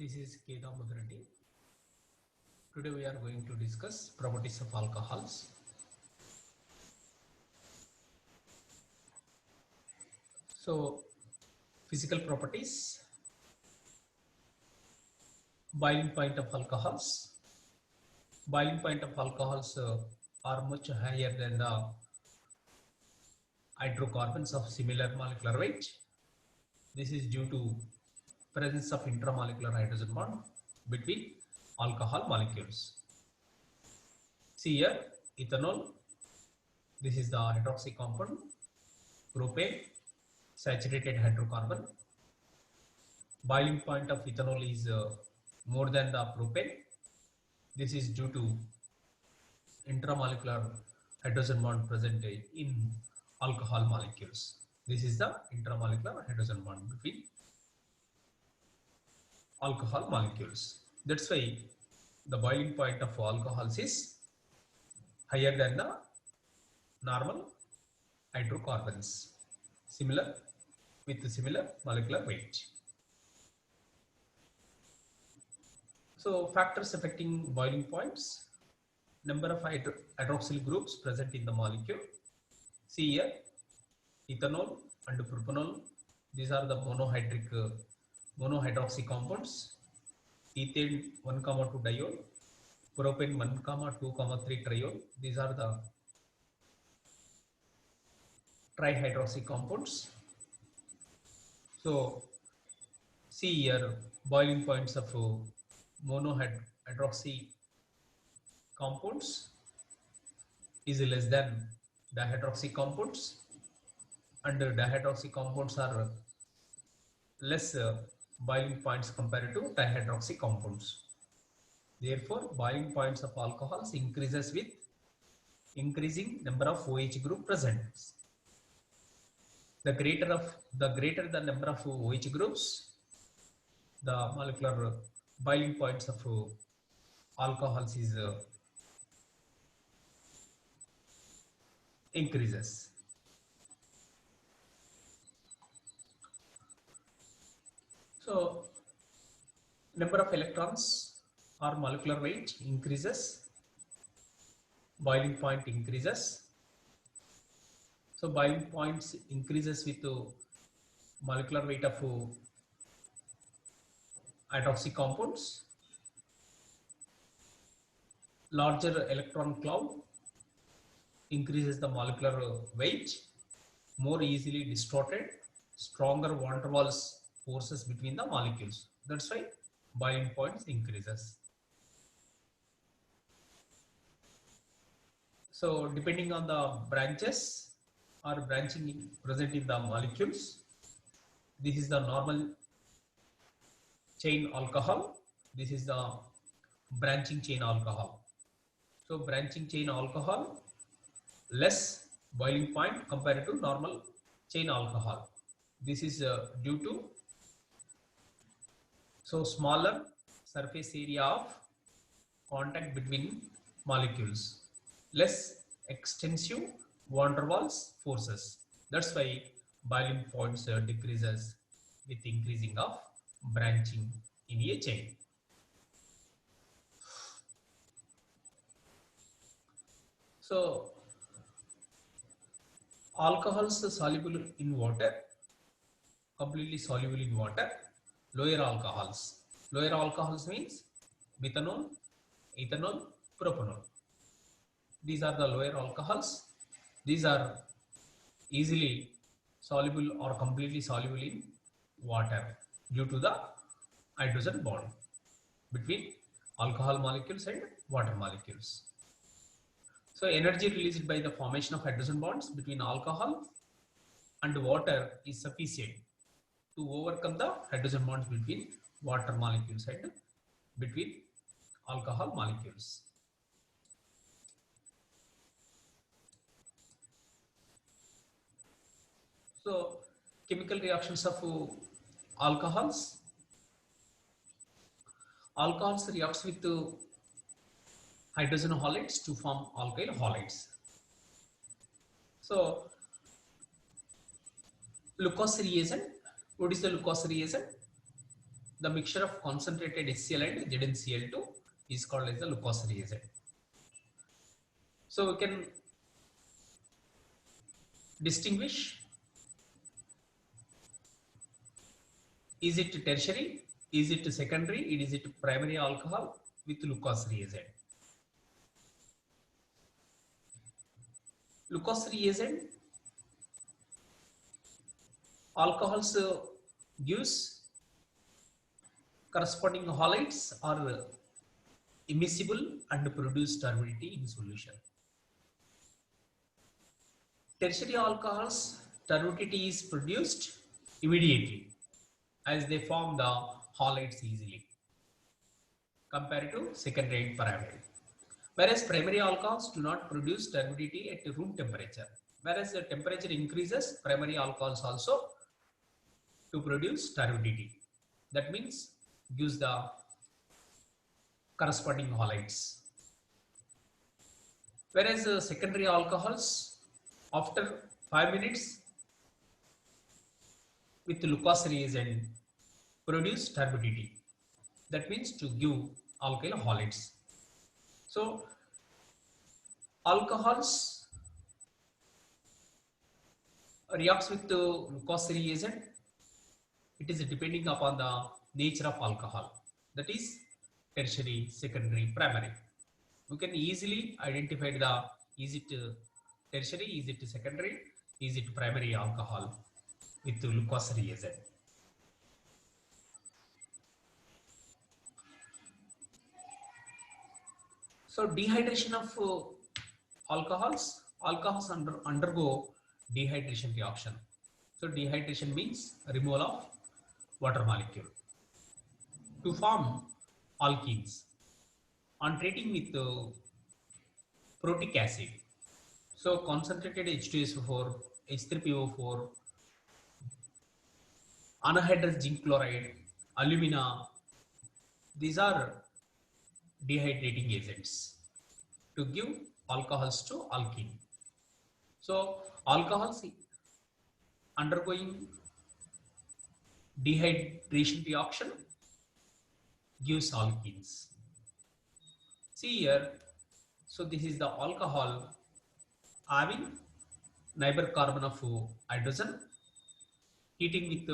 This is Kedam Mudireddy. Today we are going to discuss properties of alcohols. So, physical properties, boiling point of alcohols. Boiling point of alcohols are much higher than the hydrocarbons of similar molecular weight. This is due to presence of intramolecular hydrogen bond between alcohol molecules. See here, ethanol. This is the hydroxy compound, propane, saturated hydrocarbon. Boiling point of ethanol is more than the propane. This is due to intramolecular hydrogen bond present in alcohol molecules. This is the intramolecular hydrogen bond between alcohol molecules. That's why the boiling point of alcohols is higher than the normal hydrocarbons, with similar molecular weight. So factors affecting boiling points: number of hydroxyl groups present in the molecule. See here, ethanol and propanol. These are the monohydroxy compounds. Ethane 1,2 diol, propane 1,2,3 triol. These are the trihydroxy compounds. So see here, boiling points of monohydroxy compounds is less than dihydroxy compounds, and dihydroxy compounds are less boiling points compared to dihydroxy compounds. Therefore, boiling points of alcohols increases with increasing number of OH group present. The greater the number of OH groups, the molecular boiling points of alcohols is increases. So, number of electrons or molecular weight increases, boiling point increases. So boiling points increases with molecular weight of hydroxy compounds. Larger electron cloud increases the molecular weight, more easily distorted, stronger van der Waals forces between the molecules. That's why boiling points increases. So depending on the branches or branching present in the molecules, this is the normal chain alcohol. This is the branching chain alcohol. So branching chain alcohol, less boiling point compared to normal chain alcohol. This is due to smaller surface area of contact between molecules, less extensive van der Waals forces. That's why boiling points decreases with increasing of branching in a chain. So alcohols are soluble in water, completely soluble in water. Lower alcohols. Lower alcohols means methanol, ethanol, propanol. These are the lower alcohols. These are easily soluble or completely soluble in water due to the hydrogen bond between alcohol molecules and water molecules. So energy released by the formation of hydrogen bonds between alcohol and water is sufficient to overcome the hydrogen bonds between water molecules and between alcohol molecules. So chemical reactions of alcohols. Alcohols reacts with hydrogen halides to form alkyl halides. So Lucas reagent. What is the Lucas reagent? the mixture of concentrated HCl and ZnCl2 is called as the Lucas reagent. So we can distinguish, is it tertiary, is it secondary, is it primary alcohol with Lucas reagent. Lucas reagent, alcohols gives corresponding halides are immiscible and produce turbidity in solution. Tertiary alcohols, turbidity is produced immediately as they form the halides easily compared to secondary and primary. Whereas primary alcohols do not produce turbidity at room temperature. Whereas the temperature increases, primary alcohols also to produce turbidity. That means gives the corresponding halides. Whereas secondary alcohols, after 5 minutes with Lucas reagent produce turbidity. That means to give alkyl halides. So alcohols reacts with the Lucas reagent. It is depending upon the nature of alcohol. That is tertiary, secondary, primary. We can easily identify the is it tertiary, is it secondary, is it primary alcohol with the Lucas reagent. So dehydration of alcohols undergo dehydration reaction. So dehydration means removal of water molecule to form alkenes. On treating with protic acid, so concentrated H2SO4, H3PO4, anhydrous zinc chloride, alumina, these are dehydrating agents to give alcohols to alkene. So alcohols undergoing dehydration reaction gives alkenes. See here, so this is the alcohol having neighbor carbon of hydrogen, heating with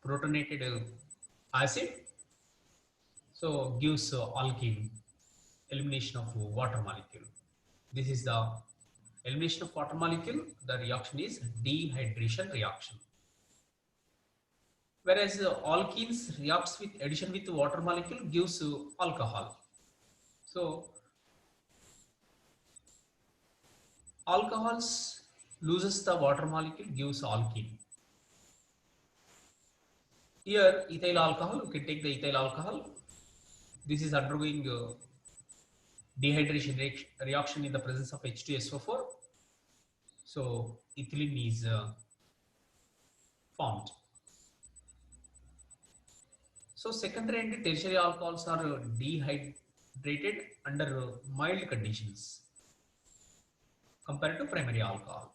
protonated acid, so gives alkene, elimination of water molecule. This is the elimination of water molecule. The reaction is dehydration reaction. Whereas alkenes reacts with addition with water molecule gives alcohol. So alcohols loses the water molecule, gives alkene. Here ethyl alcohol, we can take the ethyl alcohol. This is undergoing dehydration reaction in the presence of H2SO4. So ethylene is formed. So secondary and tertiary alcohols are dehydrated under mild conditions compared to primary alcohol.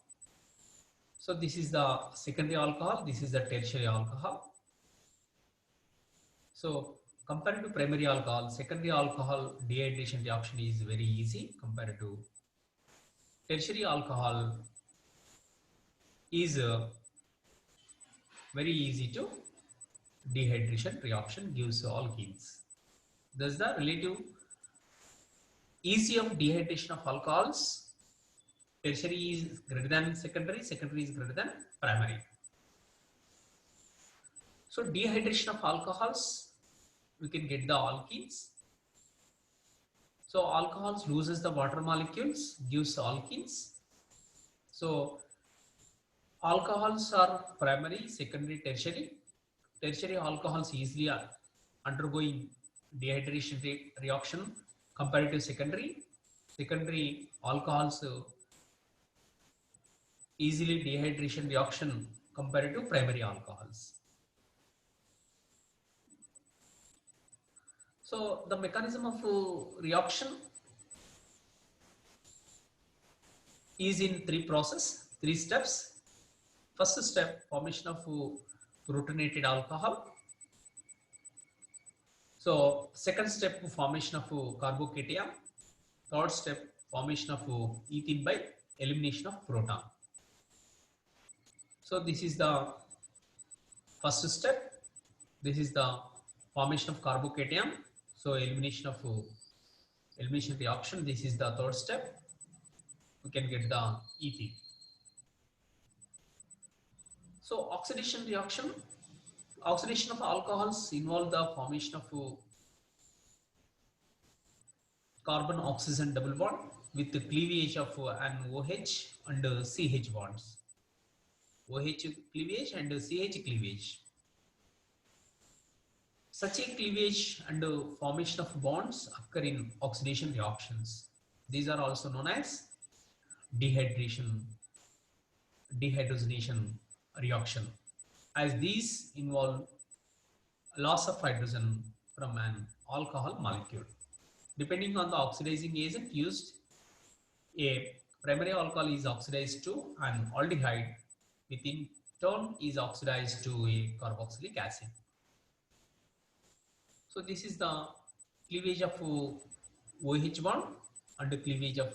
So this is the secondary alcohol, this is the tertiary alcohol. So compared to primary alcohol, secondary alcohol dehydration reaction is very easy compared to tertiary alcohol is very easy to dehydration reaction gives alkenes. Thus the relative ease of dehydration of alcohols, tertiary is greater than secondary, secondary is greater than primary. So dehydration of alcohols, we can get the alkenes. So alcohols loses the water molecules, gives alkenes. So alcohols are primary, secondary, tertiary. Tertiary alcohols easily are undergoing dehydration reaction compared to secondary. Secondary alcohols easily dehydration reaction compared to primary alcohols. So the mechanism of reaction is in three steps. First step, formation of protonated alcohol. So second step, formation of carbocation. Third step, formation of ethene by elimination of proton. So this is the first step. This is the formation of carbocation. So elimination reaction. This is the third step. We can get the ethene. So oxidation reaction. Oxidation of alcohols involve the formation of carbon oxygen double bond with the cleavage of an OH and CH bonds. OH cleavage and CH cleavage. Such a cleavage and formation of bonds occur in oxidation reactions. These are also known as dehydrogenation reaction, as these involve loss of hydrogen from an alcohol molecule. Depending on the oxidizing agent used, a primary alcohol is oxidized to an aldehyde, which in turn is oxidized to a carboxylic acid. So this is the cleavage of OH bond and the cleavage of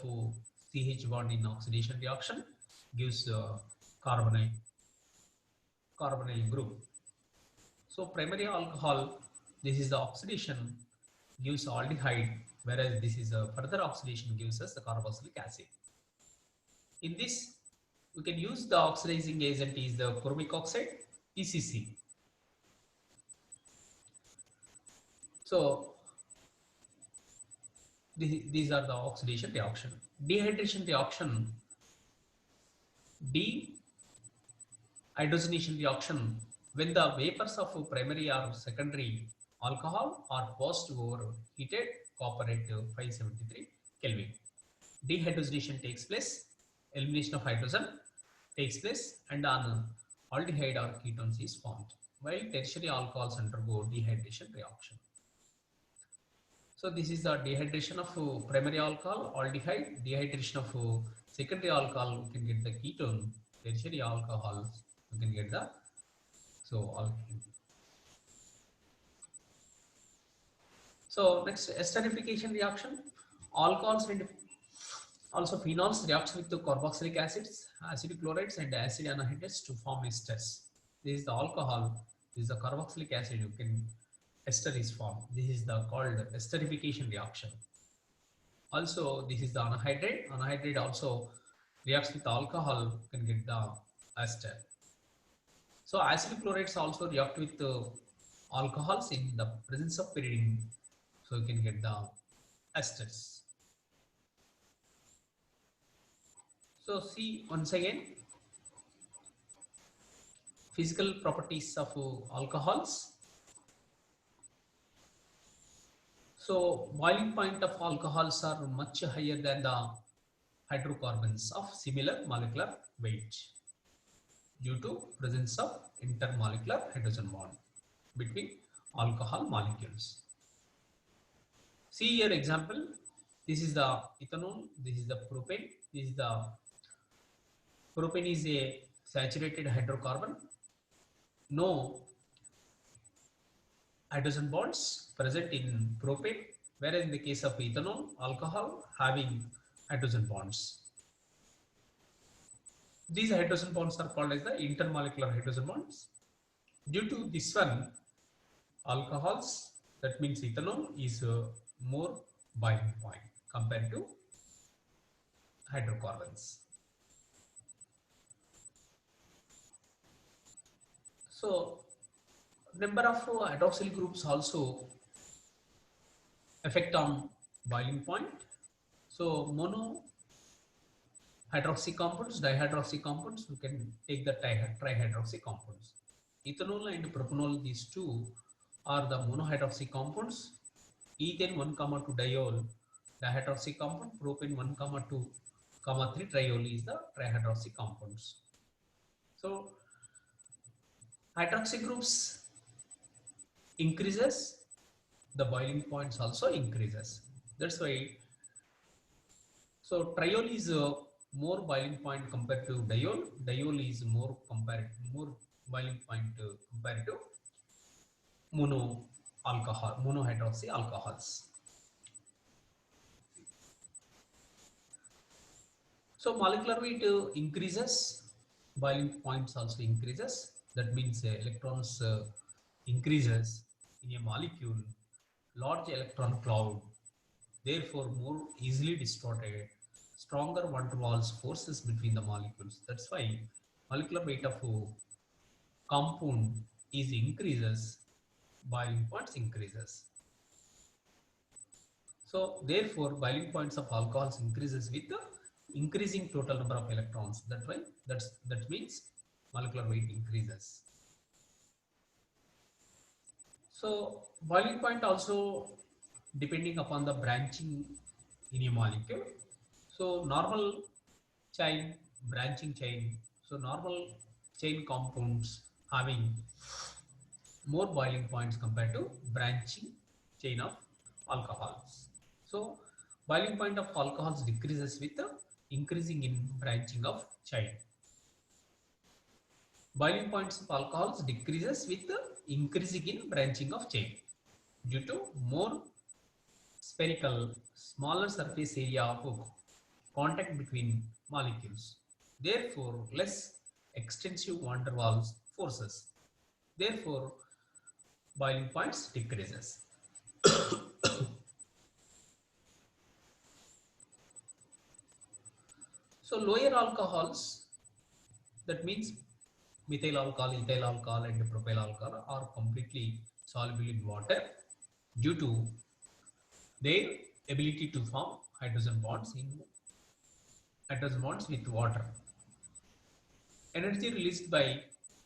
CH bond in oxidation reaction gives carbonyl group. So primary alcohol, this is the oxidation, gives aldehyde, whereas this is a further oxidation gives us the carboxylic acid. In this, we can use the oxidizing agent is the chromic oxide, PCC. So these are the oxidation reaction. Dehydration reaction, dehydrogenation reaction, when the vapors of primary or secondary alcohol are passed over heated copper at 573 Kelvin. Dehydrogenation takes place, elimination of hydrogen takes place, and an aldehyde or ketones is formed, while tertiary alcohols undergo dehydration reaction. So this is the dehydration of primary alcohol, aldehyde, dehydration of secondary alcohol, we can get the ketone, tertiary alcohol, we can get the alkene. So next, esterification reaction. Alcohols and also phenols react with the carboxylic acids, acidic chlorides and acid anhydrides to form esters. This is the alcohol, this is the carboxylic acid, you can ester is formed. This is the called esterification reaction. Also, this is the anhydride. Anhydride also reacts with alcohol, you can get the ester. So acidic chlorides also react with alcohols in the presence of pyridine, so you can get the esters. So see once again physical properties of alcohols. So boiling point of alcohols are much higher than the hydrocarbons of similar molecular weight due to presence of intermolecular hydrogen bond between alcohol molecules. See here example, this is the ethanol, this is the propane, this is the propane is a saturated hydrocarbon, no hydrogen bonds present in propane, whereas in the case of ethanol, alcohol having hydrogen bonds. These hydrogen bonds are called as the intermolecular hydrogen bonds. Due to this one, alcohols, that means ethanol, is more boiling point compared to hydrocarbons. So number of hydroxyl groups also affect on boiling point. So mono hydroxy compounds, dihydroxy compounds, we can take the trihydroxy compounds. Ethanol and propanol, these two are the monohydroxy compounds. Ethane 1,2 diol, dihydroxy compound. Propane 1,2, 3 triol is the trihydroxy compounds. So hydroxy groups increases, the boiling points also increases. That's why. So triol is more boiling point compared to diol. Diol is more boiling point compared to mono alcohol, monohydroxy alcohols. So molecular weight increases, boiling points also increases. That means electrons increases in a molecule, large electron cloud, therefore more easily distorted, stronger van-der-Waals forces between the molecules. That's why molecular weight of a compound is increases, boiling points increases. So therefore boiling points of alcohols increases with the increasing total number of electrons. That means molecular weight increases. So boiling point also depending upon the branching in a molecule. So normal chain, branching chain. So normal chain compounds having more boiling points compared to branching chain of alcohols. So boiling point of alcohols decreases with the increasing in branching of chain. Boiling points of alcohols decreases with the increasing in branching of chain due to more spherical, smaller surface area of contact between molecules. Therefore, less extensive van der Waals forces. Therefore, boiling points decreases. So lower alcohols, that means methyl alcohol, ethyl alcohol and propyl alcohol are completely soluble in water due to their ability to form hydrogen bonds with water. Energy released by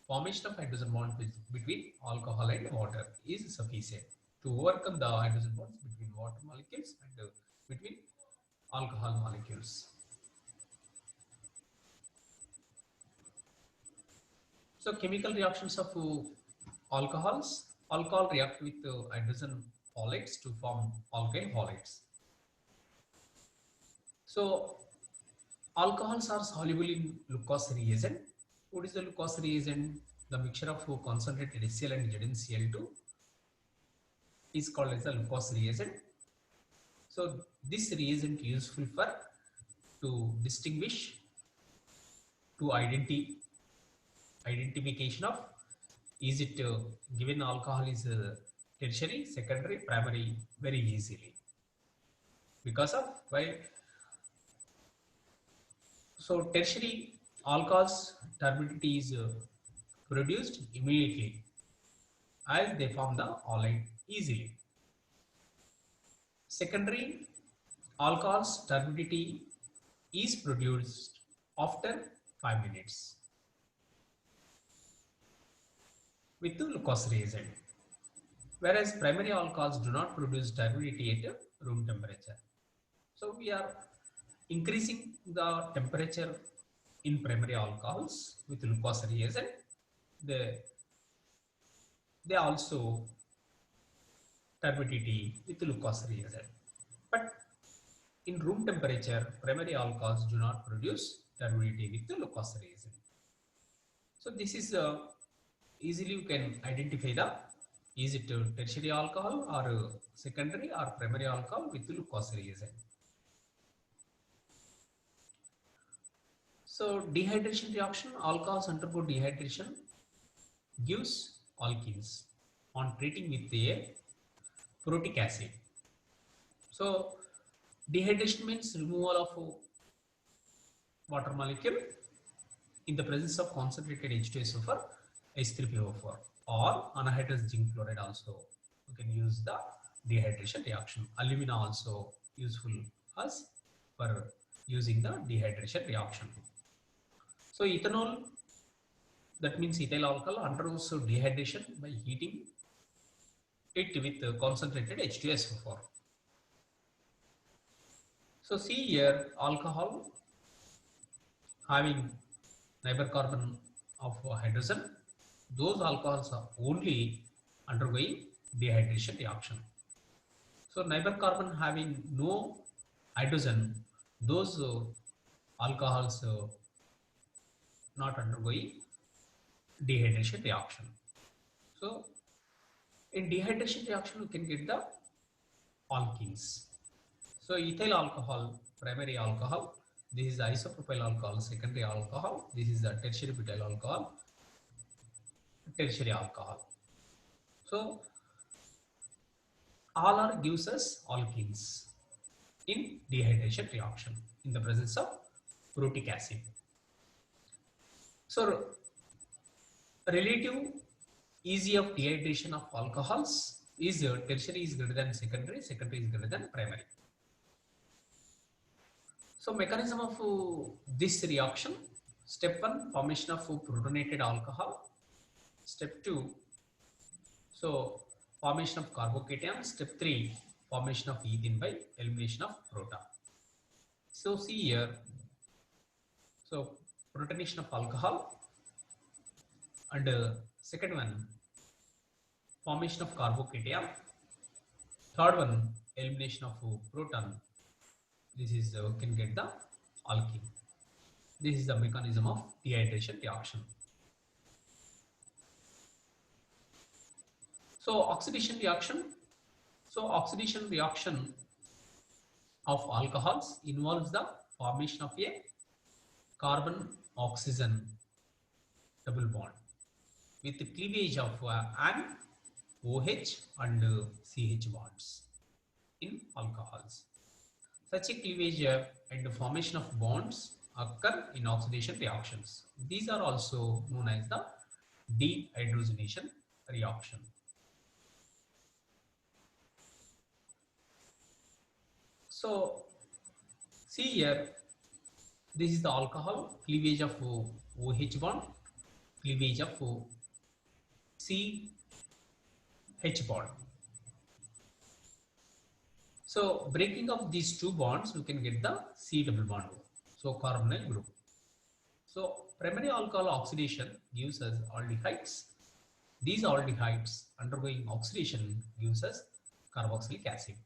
formation of hydrogen bonds between alcohol and water is sufficient to overcome the hydrogen bonds between water molecules and between alcohol molecules. So chemical reactions of alcohols. Alcohol react with hydrogen halides to form alkyl halides. So alcohols are soluble in Lucas reagent. What is the Lucas reagent? The mixture of concentrated HCl and ZnCl2 is called as the Lucas reagent. So this reagent useful for to distinguish, to identification of is it given alcohol is tertiary, secondary, primary very easily because of why. So tertiary alcohols turbidity is produced immediately as they form the halide easily. Secondary alcohols turbidity is produced after 5 minutes with the Lucas reagent, whereas primary alcohols do not produce turbidity at room temperature. So we are increasing the temperature in primary alcohols with Lucas reagent. They also turbidity with Lucas reagent. But in room temperature, primary alcohols do not produce turbidity with the Lucas reagent. So this is easily you can identify the is it tertiary alcohol or secondary or primary alcohol with Lucas reagent. So dehydration reaction, alcohols undergo dehydration gives alkenes on treating with a protic acid. So dehydration means removal of water molecule in the presence of concentrated H2SO4, H3PO4 or anhydrous zinc chloride also. You can use the dehydration reaction. Alumina also useful as for using the dehydration reaction. So ethanol, that means ethyl alcohol, undergoes dehydration by heating it with concentrated H2SO4. So see here alcohol having neighbor carbon of hydrogen, those alcohols are only undergoing dehydration reaction. So neighbor carbon having no hydrogen, those alcohols not undergoing dehydration reaction. So In dehydration reaction, you can get the alkenes. So ethyl alcohol, primary alcohol. This is the isopropyl alcohol, secondary alcohol. This is the tertiary butyl alcohol, tertiary alcohol. So all are gives us alkenes in dehydration reaction in the presence of protic acid. So relative easy of dehydration of alcohols is tertiary is greater than secondary, secondary is greater than primary. So mechanism of this reaction: step 1, formation of protonated alcohol. Step 2, so formation of carbocation. Step 3, formation of ethene by elimination of proton. So see here, so protonation of alcohol, and second one, formation of carbocation. Third one, elimination of proton. This is can get the alkene. This is the mechanism of dehydration reaction. So oxidation reaction. So oxidation reaction of alcohols involves the formation of a carbon oxygen double bond with the cleavage of an OH and CH bonds in alcohols. Such a cleavage and formation of bonds occur in oxidation reactions. These are also known as the dehydrogenation reaction. So see here, this is the alcohol, cleavage of OH bond, cleavage of CH bond. So breaking of these two bonds, we can get the C double bond, so carbonyl group. So primary alcohol oxidation gives us aldehydes. These aldehydes undergoing oxidation gives us carboxylic acid.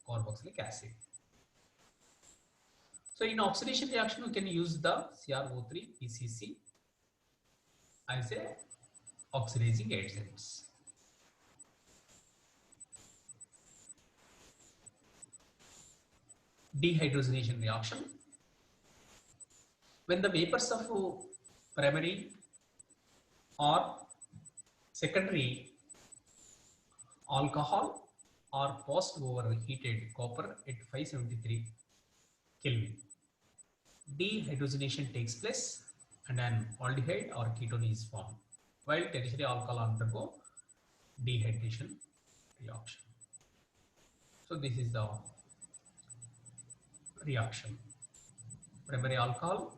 Carboxylic acid. So in oxidation reaction, we can use the CrO3 PCC as a oxidizing agents. Dehydrogenation reaction. When the vapors of primary or secondary alcohol are passed over heated copper at 573 Kelvin, dehydrogenation takes place and an aldehyde or ketone is formed, while tertiary alcohol undergo dehydration reaction. So this is the reaction. Primary alcohol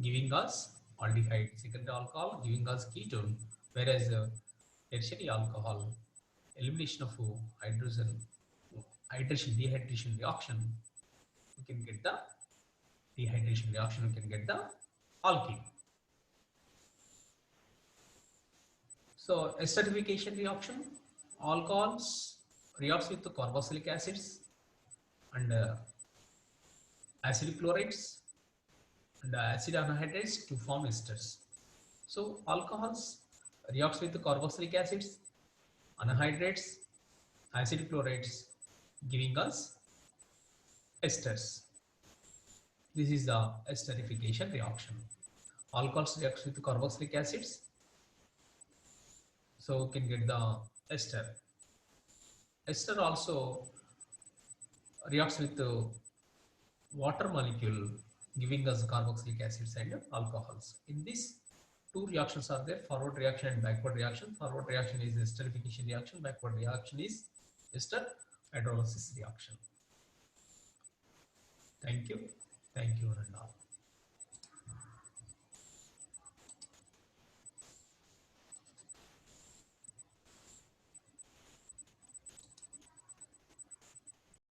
giving us aldehyde, secondary alcohol giving us ketone, whereas tertiary alcohol, elimination of hydrogen, dehydration reaction, we can get the dehydration reaction, we can get the alkene. So esterification reaction, alcohols reacts with the carboxylic acids and acid chlorides and acid anhydrides to form esters. So alcohols reacts with the carboxylic acids, anhydrides, acid chlorides, giving us esters. This is the esterification reaction. Alcohols reacts with carboxylic acids, so we can get the ester. Ester also reacts with the water molecule, giving us carboxylic acids and alcohols. In this, two reactions are there: forward reaction and backward reaction. Forward reaction is esterification reaction, backward reaction is ester hydrolysis reaction. Thank you and all.